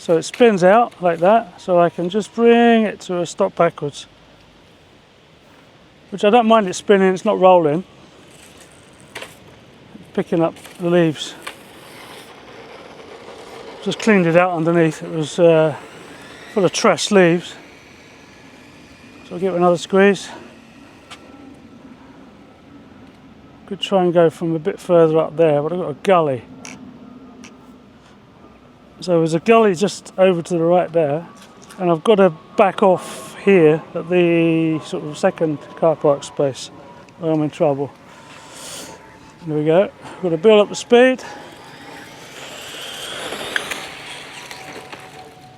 So it spins out like that, so I can just bring it to a stop backwards. Which I don't mind it spinning, it's not rolling. Picking up the leaves. Just cleaned it out underneath, it was full of trash leaves. So I'll give it another squeeze. Could try and go from a bit further up there, but I've got a gully. So there's a gully just over to the right there, and I've got to back off here at the sort of second car park space where I'm in trouble. There we go. I've got to build up the speed.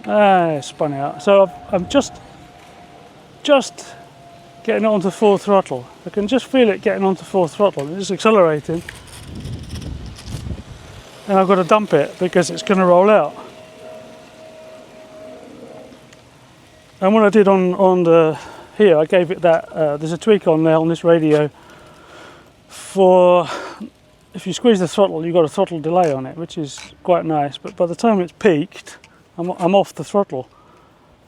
It spun out. So I'm just getting it onto full throttle. I can just feel it getting onto full throttle. It's accelerating. And I've got to dump it because it's going to roll out. And what I did on the here, I gave it that, there's a tweak on there on this radio for, if you squeeze the throttle, you've got a throttle delay on it, which is quite nice. But by the time it's peaked, I'm off the throttle.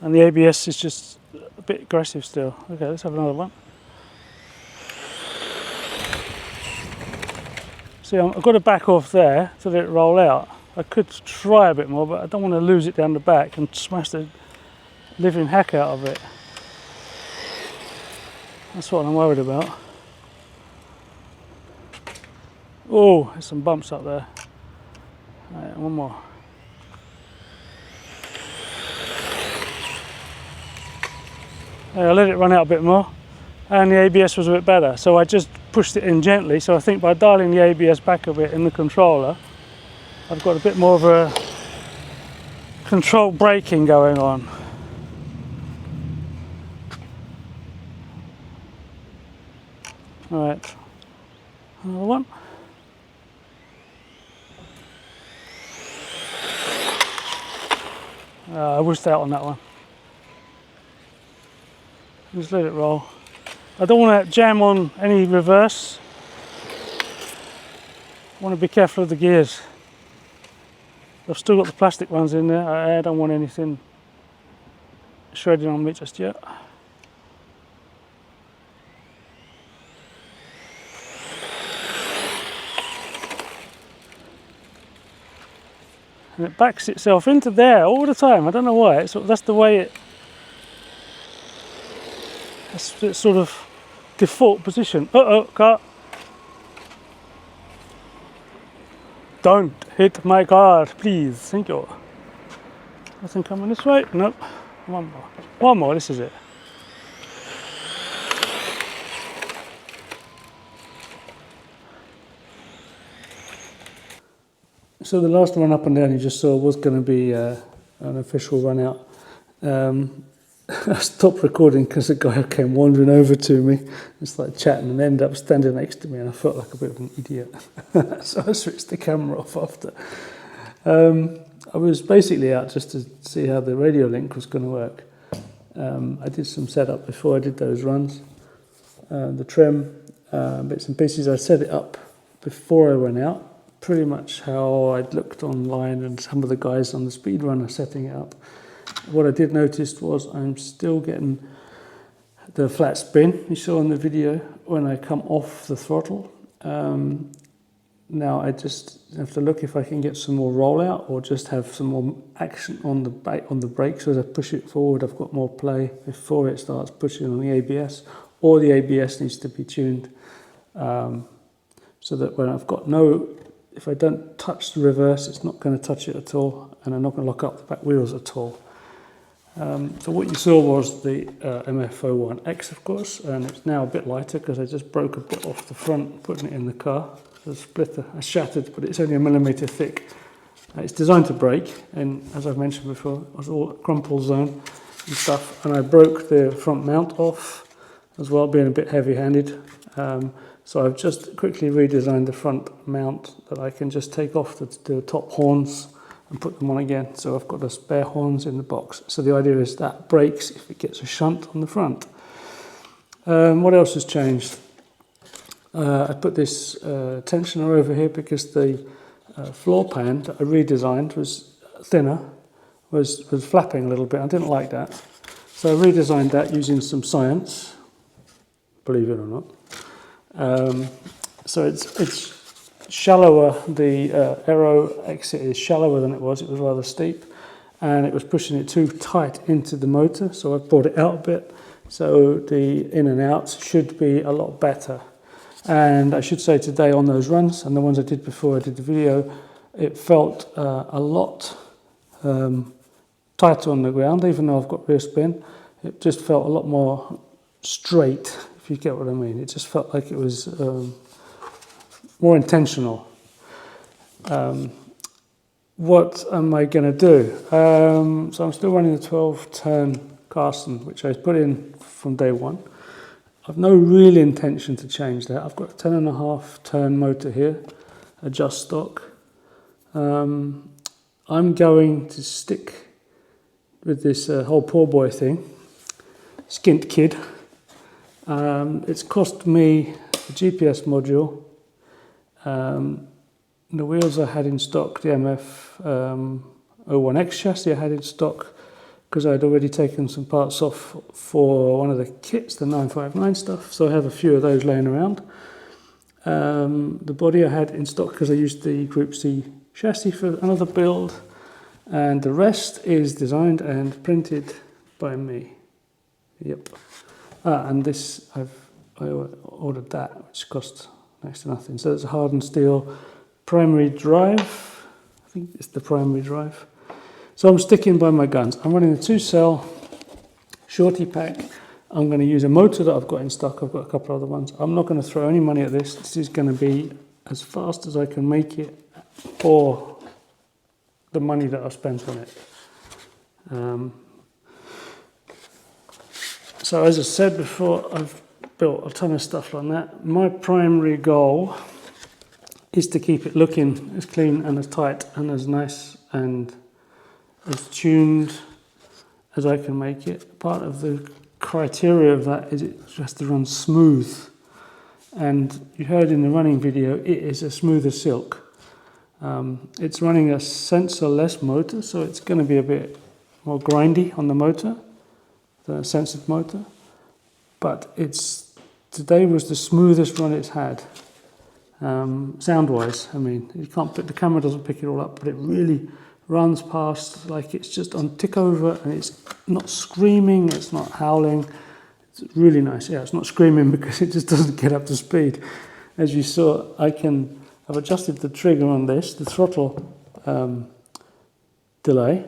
And the ABS is just a bit aggressive still. Okay, let's have another one. See, I've got to back off there to let it roll out. I could try a bit more, but I don't want to lose it down the back and smash the living heck out of it. That's what I'm worried about. Oh, there's some bumps up there. Right, one more. I let it run out a bit more, and the ABS was a bit better, so I just pushed it in gently. So I think by dialing the ABS back a bit in the controller, I've got a bit more of a controlled braking going on. All right, another one. I wished out on that one. Just let it roll. I don't want to jam on any reverse. I want to be careful of the gears. I've still got the plastic ones in there. I don't want anything shredding on me just yet. And it backs itself into there all the time. I don't know why. That's the way it. That's its sort of default position. Uh-oh, car. Don't hit my car, please. Thank you. Nothing coming this way? Nope. One more. One more, this is it. So the last one up and down you just saw was going to be an official run out. I stopped recording because the guy came wandering over to me and started chatting and ended up standing next to me, and I felt like a bit of an idiot. So I switched the camera off after. I was basically out just to see how the Radiolink was going to work. I did some setup before I did those runs. The trim, bits and pieces, I set it up before I went out, pretty much how I'd looked online and some of the guys on the speedrun are setting it up. What I did notice was I'm still getting the flat spin you saw in the video when I come off the throttle. Now I just have to look if I can get some more rollout or just have some more action on the brake. So as I push it forward, I've got more play before it starts pushing on the ABS, or the ABS needs to be tuned so that when I've got if I don't touch the reverse, it's not going to touch it at all, and I'm not going to lock up the back wheels at all. So what you saw was the MF-01x, of course, and it's now a bit lighter because I just broke a bit off the front, putting it in the car. The splitter has shattered, but it's only 1 millimeter thick. It's designed to break, and as I've mentioned before, it was all crumple zone and stuff, and I broke the front mount off as well, being a bit heavy-handed. So I've just quickly redesigned the front mount that I can just take off the top horns and put them on again. So I've got the spare horns in the box. So the idea is that breaks if it gets a shunt on the front. What else has changed? I put this tensioner over here because the floor pan that I redesigned was thinner was flapping a little bit. I didn't like that. So I redesigned that using some science, believe it or not. So it's shallower, the aero exit is shallower than it was rather steep, and it was pushing it too tight into the motor, so I brought it out a bit, so the in and outs should be a lot better. And I should say today on those runs, and the ones I did before I did the video, it felt a lot tighter on the ground, even though I've got rear spin. It just felt a lot more straight, if you get what I mean. It just felt like it was more intentional. What am I going to do? So I'm still running the 12-turn Carson, which I put in from day one. I've no real intention to change that. I've got a 10.5-turn motor here, adjust stock. I'm going to stick with this whole poor boy thing, skint kid. It's cost me a GPS module. The wheels I had in stock, the MF-01x chassis I had in stock, because I'd already taken some parts off for one of the kits, the 959 stuff, so I have a few of those laying around. The body I had in stock because I used the Group C chassis for another build, and the rest is designed and printed by me. Yep. And this, I ordered that, which cost next to nothing. So it's a hardened steel primary drive. I think it's the primary drive. So I'm sticking by my guns. I'm running a 2-cell shorty pack. I'm going to use a motor that I've got in stock. I've got a couple of other ones. I'm not going to throw any money at this. This is going to be as fast as I can make it for the money that I've spent on it. So as I said before, I've built a ton of stuff on that. My primary goal is to keep it looking as clean and as tight and as nice and as tuned as I can make it. Part of the criteria of that is it has to run smooth. And you heard in the running video, it is as smooth as silk. It's running a sensor-less motor, so it's going to be a bit more grindy on the motor, the sensitive motor. But today was the smoothest run it's had. Sound-wise, I mean, the camera doesn't pick it all up, but it really runs past like it's just on tick over, and it's not screaming, it's not howling. It's really nice. Yeah, it's not screaming because it just doesn't get up to speed. As you saw, I've adjusted the trigger on this, the throttle delay,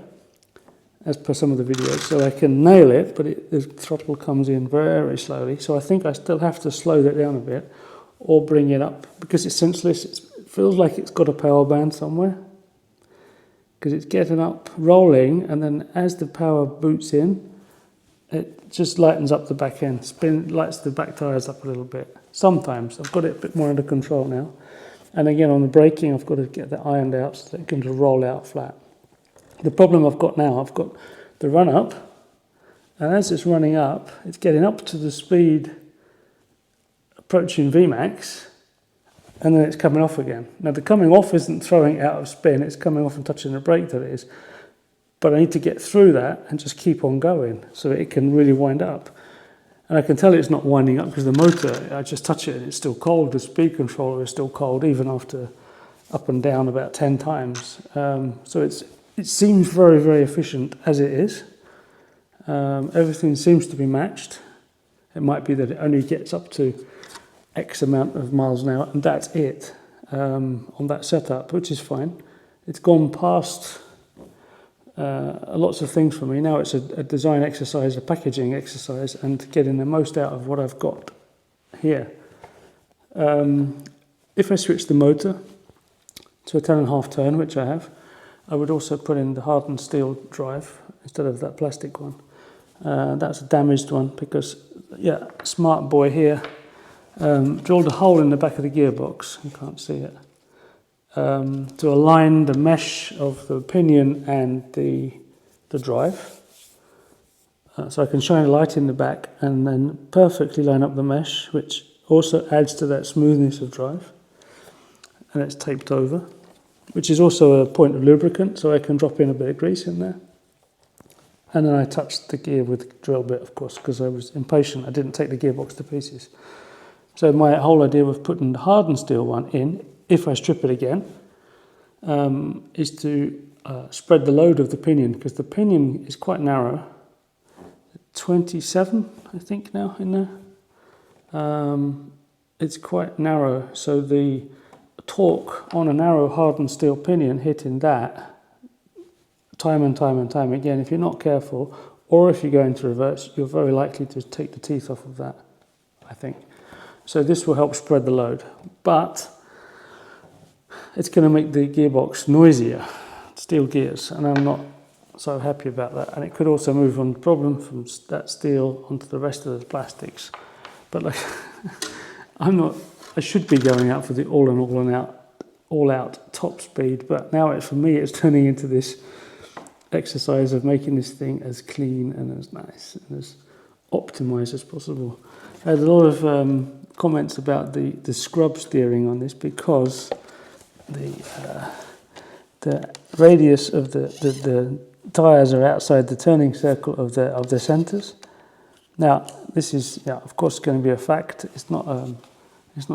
as per some of the videos, so I can nail it, but the throttle comes in very slowly. So I think I still have to slow that down a bit or bring it up because it's senseless. It feels like it's got a power band somewhere because it's getting up, rolling, and then as the power boots in, it just lightens up the back end, lights the back tyres up a little bit. Sometimes I've got it a bit more under control now. And again, on the braking, I've got to get that ironed out so that it can just roll out flat. The problem I've got now, I've got the run up, and as it's running up, it's getting up to the speed approaching Vmax, and then it's coming off again. Now, the coming off isn't throwing it out of spin, it's coming off and touching the brake that it is. But I need to get through that and just keep on going so that it can really wind up. And I can tell it's not winding up because the motor, I just touch it and it's still cold. The speed controller is still cold even after up and down about 10 times. So it seems very, very efficient as it is. Everything seems to be matched. It might be that it only gets up to X amount of miles an hour, and that's it on that setup, which is fine. It's gone past lots of things for me. Now it's a design exercise, a packaging exercise, and getting the most out of what I've got here. If I switch the motor to a 10.5 turn, which I have, I would also put in the hardened steel drive instead of that plastic one. That's a damaged one because, yeah, smart boy here drilled a hole in the back of the gearbox, you can't see it, to align the mesh of the pinion and the drive. So I can shine a light in the back and then perfectly line up the mesh, which also adds to that smoothness of drive. And it's taped over, which is also a point of lubricant, so I can drop in a bit of grease in there. And then I touched the gear with the drill bit, of course, because I was impatient. I didn't take the gearbox to pieces. So my whole idea of putting the hardened steel one in, if I strip it again, is to spread the load of the pinion, because the pinion is quite narrow. 27, I think, now in there. It's quite narrow, so the torque on a narrow hardened steel pinion hitting that time and time and time again, if you're not careful, or if you go into reverse, you're very likely to take the teeth off of that, I think. So this will help spread the load, but it's going to make the gearbox noisier, steel gears, and I'm not so happy about that. And it could also move on the problem from that steel onto the rest of the plastics. But like, I should be going out for the all out top speed, but now for me it's turning into this exercise of making this thing as clean and as nice and as optimized as possible. I had a lot of comments about the scrub steering on this, because the radius of the tires are outside the turning circle of the centers. Now this is, of course, going to be a fact. It's not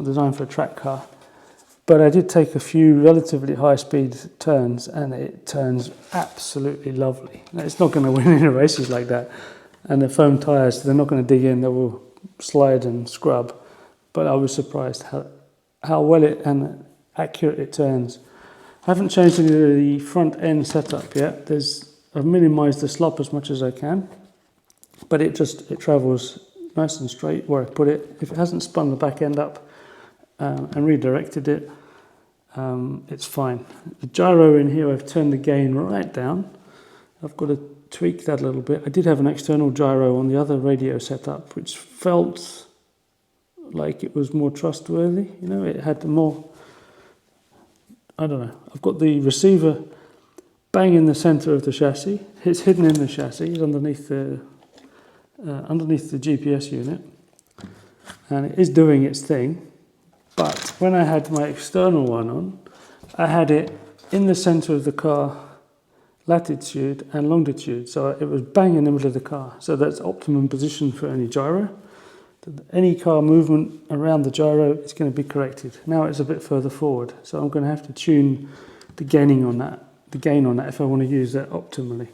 designed for a track car. But I did take a few relatively high-speed turns, and it turns absolutely lovely. Now, it's not going to win any races like that. And the foam tyres, they're not going to dig in, they will slide and scrub. But I was surprised how well and accurate it turns. I haven't changed any of the front end setup yet. I've minimised the slop as much as I can. But it travels nice and straight where I put it. If it hasn't spun the back end up and redirected it, it's fine. The gyro in here, I've turned the gain right down. I've got to tweak that a little bit. I did have an external gyro on the other radio setup, which felt like it was more trustworthy. You know, it had more, I don't know. I've got the receiver bang in the center of the chassis. It's hidden in the chassis. It's underneath the GPS unit, and it is doing its thing. But when I had my external one on, I had it in the center of the car, latitude and longitude, so it was bang in the middle of the car. So that's optimum position for any gyro. Any car movement around the gyro is going to be corrected. Now it's a bit further forward, so I'm going to have to tune the gain on that if I want to use that optimally.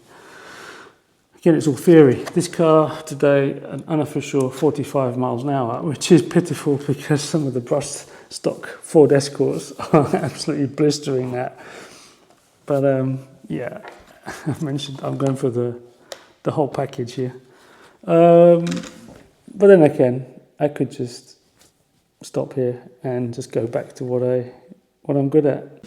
Again, it's all theory. This car today, an unofficial 45 miles an hour, which is pitiful because some of the Brice stock Ford Escorts are absolutely blistering that. But yeah, I mentioned I'm going for the whole package here. But then I could just stop here and just go back to what I'm good at.